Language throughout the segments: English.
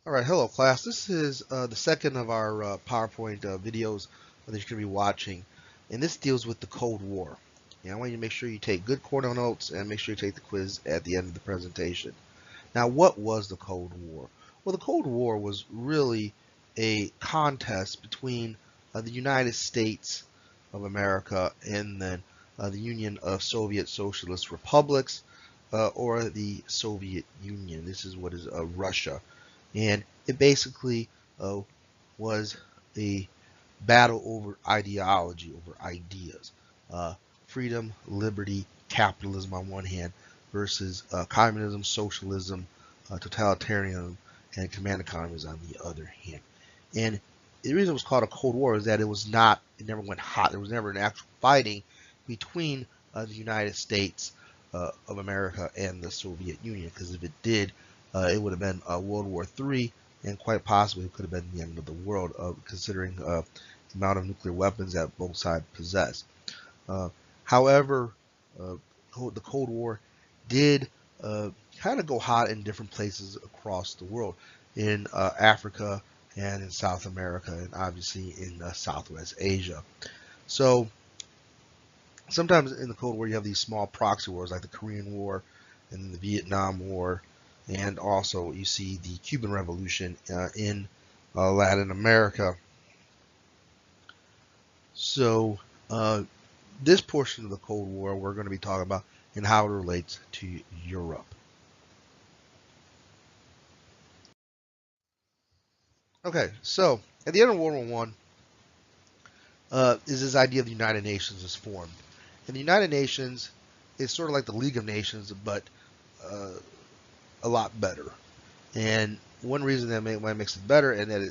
All right, hello class. This is the second of our PowerPoint videos that you're going to be watching, and this deals with the Cold War. And I want you to make sure you take good corner notes and make sure you take the quiz at the end of the presentation. Now, what was the Cold War? Well, the Cold War was really a contest between the United States of America and then the Union of Soviet Socialist Republics, or the Soviet Union. This is what is Russia. And it basically uh, was a battle over ideology, over ideas. Uh, Freedom, liberty, capitalism on one hand versus communism, socialism, totalitarianism, and command economies on the other hand. And the reason it was called a Cold War is that it never went hot. There was never an actual fighting between the United States of America and the Soviet Union, because if it did, it would have been World War III, and quite possibly it could have been the end of the world, considering the amount of nuclear weapons that both sides possess. Uh, However, uh, the Cold War did kind of go hot in different places across the world, in Africa and in South America, and obviously in Southwest Asia. So sometimes in the Cold War you have these small proxy wars like the Korean War and the Vietnam War, and also you see the Cuban Revolution in Latin America. So this portion of the Cold War we're going to be talking about and how it relates to Europe. Okay, so at the end of World War One, is this idea of the United Nations is formed, and the United Nations is sort of like the League of Nations, but uh, a lot better. And one reason that why it makes it better, and that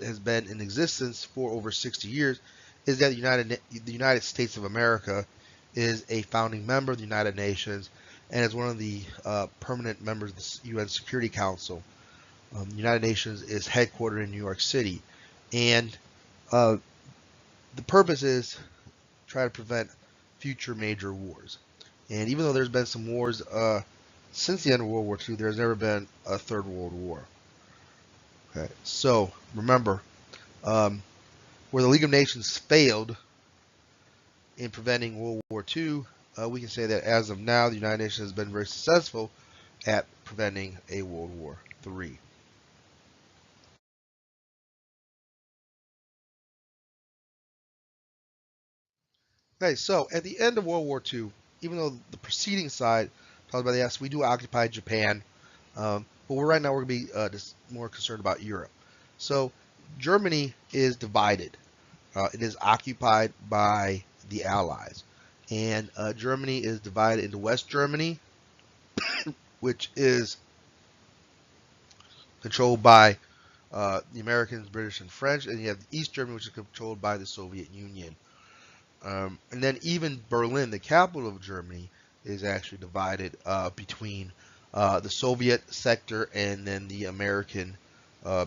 has been in existence for over 60 years, is that the United States of America is a founding member of the United Nations and is one of the permanent members of the UN Security Council. The United Nations is headquartered in New York City, and uh, the purpose is try to prevent future major wars. And even though there's been some wars since the end of World War II, there's never been a third World War. Okay, so remember, um, where the League of Nations failed in preventing World War II, we can say that as of now, the United Nations has been very successful at preventing a World War III. Okay, so at the end of World War II, even though the preceding side talks about yes, we do occupy Japan, but right now we're going to be just more concerned about Europe. So Germany is divided. It is occupied by the Allies, and Germany is divided into West Germany, which is controlled by the Americans, British, and French, and you have East Germany, which is controlled by the Soviet Union. And then even Berlin, the capital of Germany, is actually divided between the Soviet sector and then the American,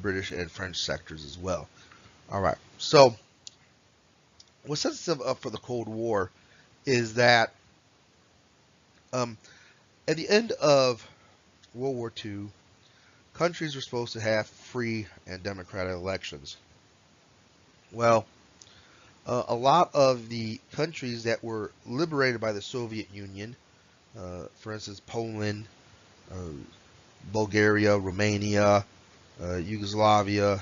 British, and French sectors as well. All right. So what sets us up for the Cold War is that um, at the end of World War II, countries were supposed to have free and democratic elections. Well, a lot of the countries that were liberated by the Soviet Union, for instance, Poland, uh, Bulgaria, Romania, Yugoslavia,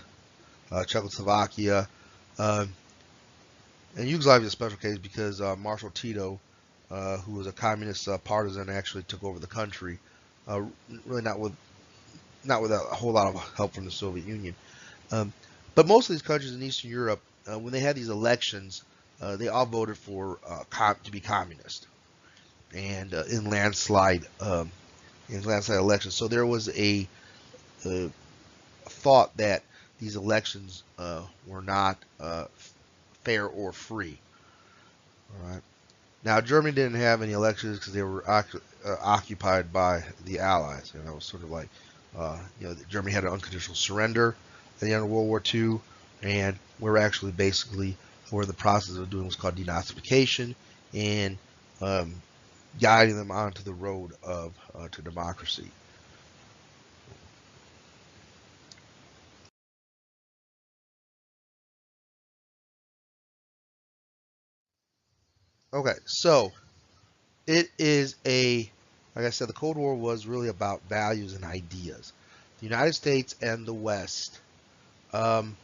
Czechoslovakia. Uh, and Yugoslavia is a special case because Marshal Tito, who was a communist partisan, actually took over the country. Really not with a whole lot of help from the Soviet Union. Um, but most of these countries in Eastern Europe, when they had these elections, they all voted for to be communist, and in landslide elections. So there was a thought that these elections were not fair or free. All right. Now Germany didn't have any elections because they were occupied by the Allies, and that was sort of like, Germany had an unconditional surrender at the end of World War II, and we're actually basically we're in the process of doing what's called denazification and um, guiding them onto the road of to democracy. Okay, so it is like I said, the Cold War was really about values and ideas. The United States and the West um,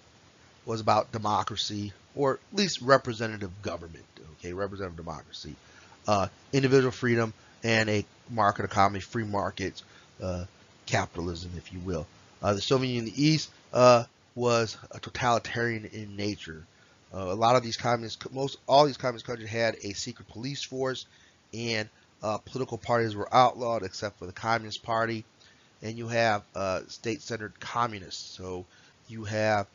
was about democracy, or at least representative government. Okay, representative democracy, individual freedom, and a market economy, free markets, uh, capitalism, if you will. The Soviet Union in the East was a totalitarian in nature. A lot of these all these communist countries had a secret police force, and political parties were outlawed except for the Communist Party. And you have state-centered communists. So you have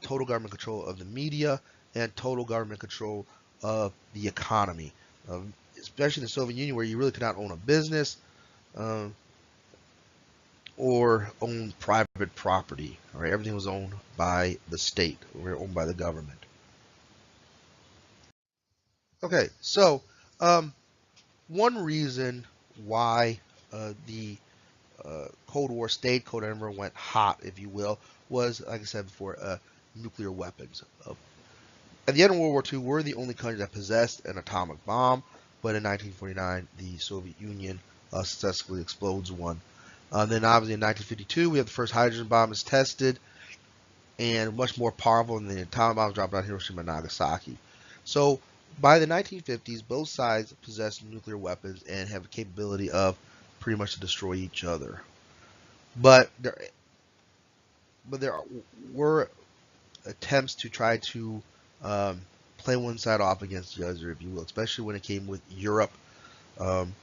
total government control of the media and total government control of the economy, especially in the Soviet Union, where you really could not own a business um, or own private property. All right, everything was owned by the state or owned by the government. Okay, so um, one reason why the Cold War stayed cold and never went hot, if you will, was, like I said before, nuclear weapons. At the end of World War II, we're the only country that possessed an atomic bomb, but in 1949, the Soviet Union successfully explodes one. Then, obviously, in 1952, we have the first hydrogen bomb is tested, and much more powerful than the atomic bombs dropped on Hiroshima and Nagasaki. So, by the 1950s, both sides possessed nuclear weapons and have the capability of pretty much to destroy each other. But there were attempts to try to um, play one side off against the other, if you will, especially when it came with Europe. Um,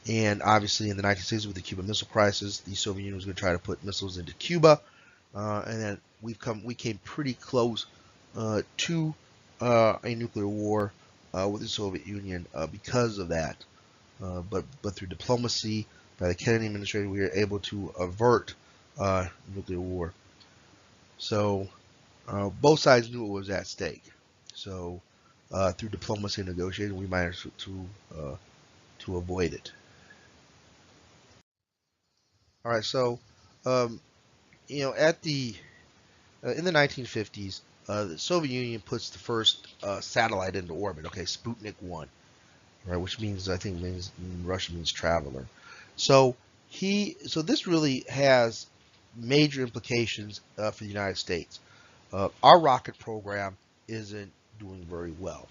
and obviously in the 1960s with the Cuban Missile Crisis, the Soviet Union was going to try to put missiles into Cuba. And then we came pretty close to a nuclear war with the Soviet Union because of that. But through diplomacy by the Kennedy administration, we were able to avert nuclear war. So both sides knew it was at stake. So through diplomacy and negotiation, we managed to avoid it. All right. So um, at the in the 1950s, the Soviet Union puts the first satellite into orbit. Okay, Sputnik 1, right? Which means I think means in Russian means traveler. So this really has major implications for the United States. Our rocket program isn't doing very well,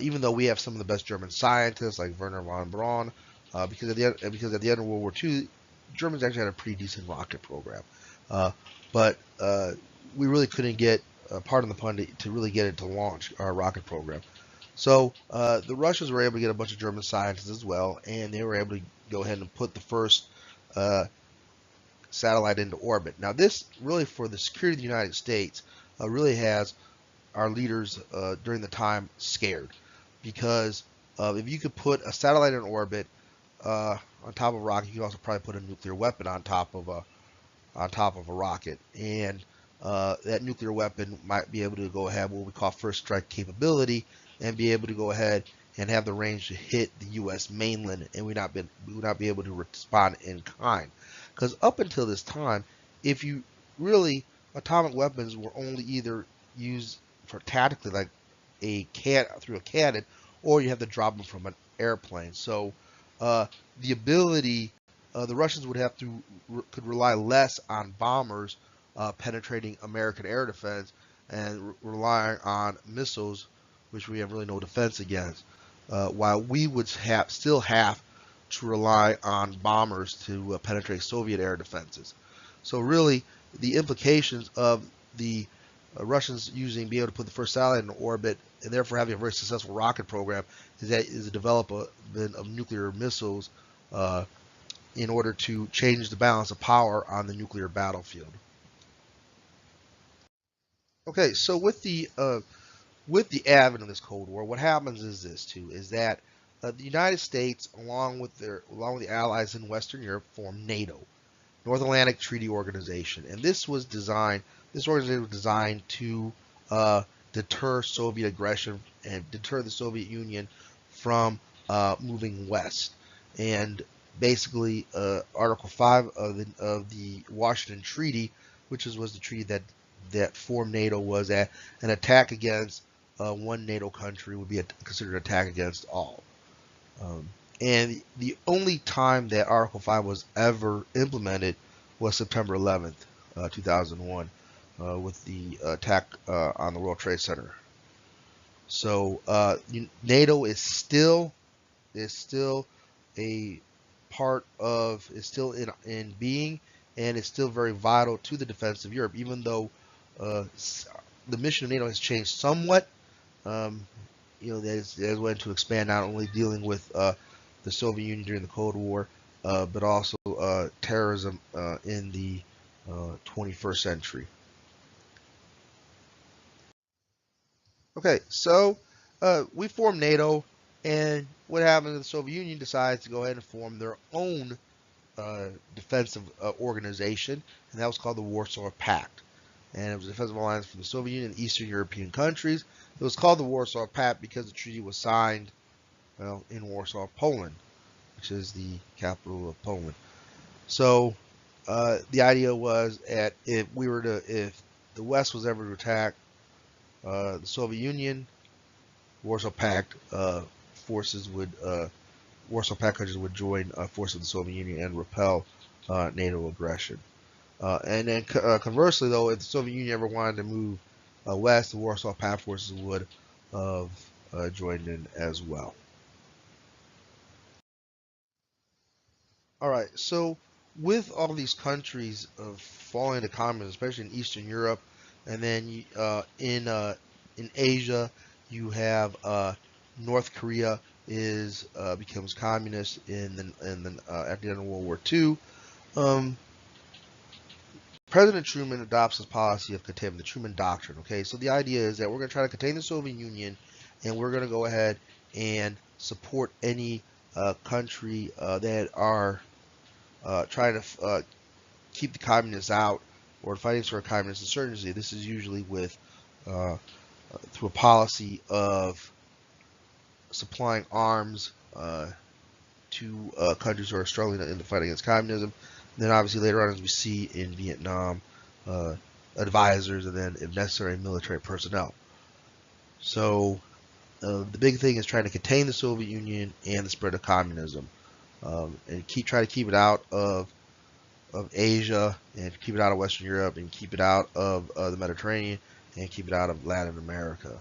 even though we have some of the best German scientists like Werner von Braun. Because at the end of World War II, Germans actually had a pretty decent rocket program, but we really couldn't get, pardon the pun, to really get it to launch our rocket program. So the Russians were able to get a bunch of German scientists as well, and they were able to go ahead and put the first uh, satellite into orbit. Now, this really, for the security of the United States, really has our leaders during the time scared, because if you could put a satellite in orbit on top of a rocket, you could also probably put a nuclear weapon on top of a rocket, and that nuclear weapon might be able to go ahead what we call first strike capability, and be able to go ahead and have the range to hit the U.S. mainland, and we would not be able to respond in kind. Because up until this time, if you really atomic weapons were only either used for tactically, like through a cannon, or you have to drop them from an airplane. So uh, the ability the Russians would have to could rely less on bombers penetrating American air defense and relying on missiles, which we have really no defense against. While we would still have to rely on bombers to penetrate Soviet air defenses. So really, the implications of the Russians being able to put the first satellite in orbit and therefore having a very successful rocket program is the development of nuclear missiles in order to change the balance of power on the nuclear battlefield. Okay, so with the advent of this Cold War, what happens is this too: is that the United States, along with the allies in Western Europe, formed NATO, North Atlantic Treaty Organization, and this organization was designed to deter Soviet aggression and deter the Soviet Union from moving west. And basically, Article 5 of the Washington Treaty, which was the treaty that formed NATO, was an attack against one NATO country would be considered an attack against all. And the only time that Article 5 was ever implemented was September 11th, 2001, with the attack on the World Trade Center. So NATO is still a part of, is still in being, and it's still very vital to the defense of Europe, even though the mission of NATO has changed somewhat. There's way to expand, not only dealing with the Soviet Union during the Cold War, but also terrorism in the 21st century. Okay, so we formed NATO, and what happened is the Soviet Union decides to go ahead and form their own defensive organization, and that was called the Warsaw Pact. And it was a defensive alliance for the Soviet Union and Eastern European countries. It was called the Warsaw Pact because the treaty was signed, well, in Warsaw, Poland, which is the capital of Poland. So the idea was that if the West was ever to attack the Soviet Union, Warsaw Pact forces would Warsaw Pact countries would join forces of the Soviet Union and repel NATO aggression. And then conversely, though, if the Soviet Union ever wanted to move west, the Warsaw Pact forces would have joined in as well. All right, so with all these countries falling into communism, especially in Eastern Europe, and then in Asia, you have North Korea becomes communist after the end of World War II. President Truman adopts his policy of containment, the Truman Doctrine. Okay, so the idea is that we're going to try to contain the Soviet Union, and we're going to go ahead and support any country that are trying to keep the communists out or fighting for a communist insurgency. This is usually with through a policy of supplying arms to countries who are struggling in the fight against communism. And then obviously later on, as we see in Vietnam, advisors, and then if necessary, military personnel. So the big thing is trying to contain the Soviet Union and the spread of communism, and try to keep it out of Asia, and keep it out of Western Europe, and keep it out of the Mediterranean, and keep it out of Latin America.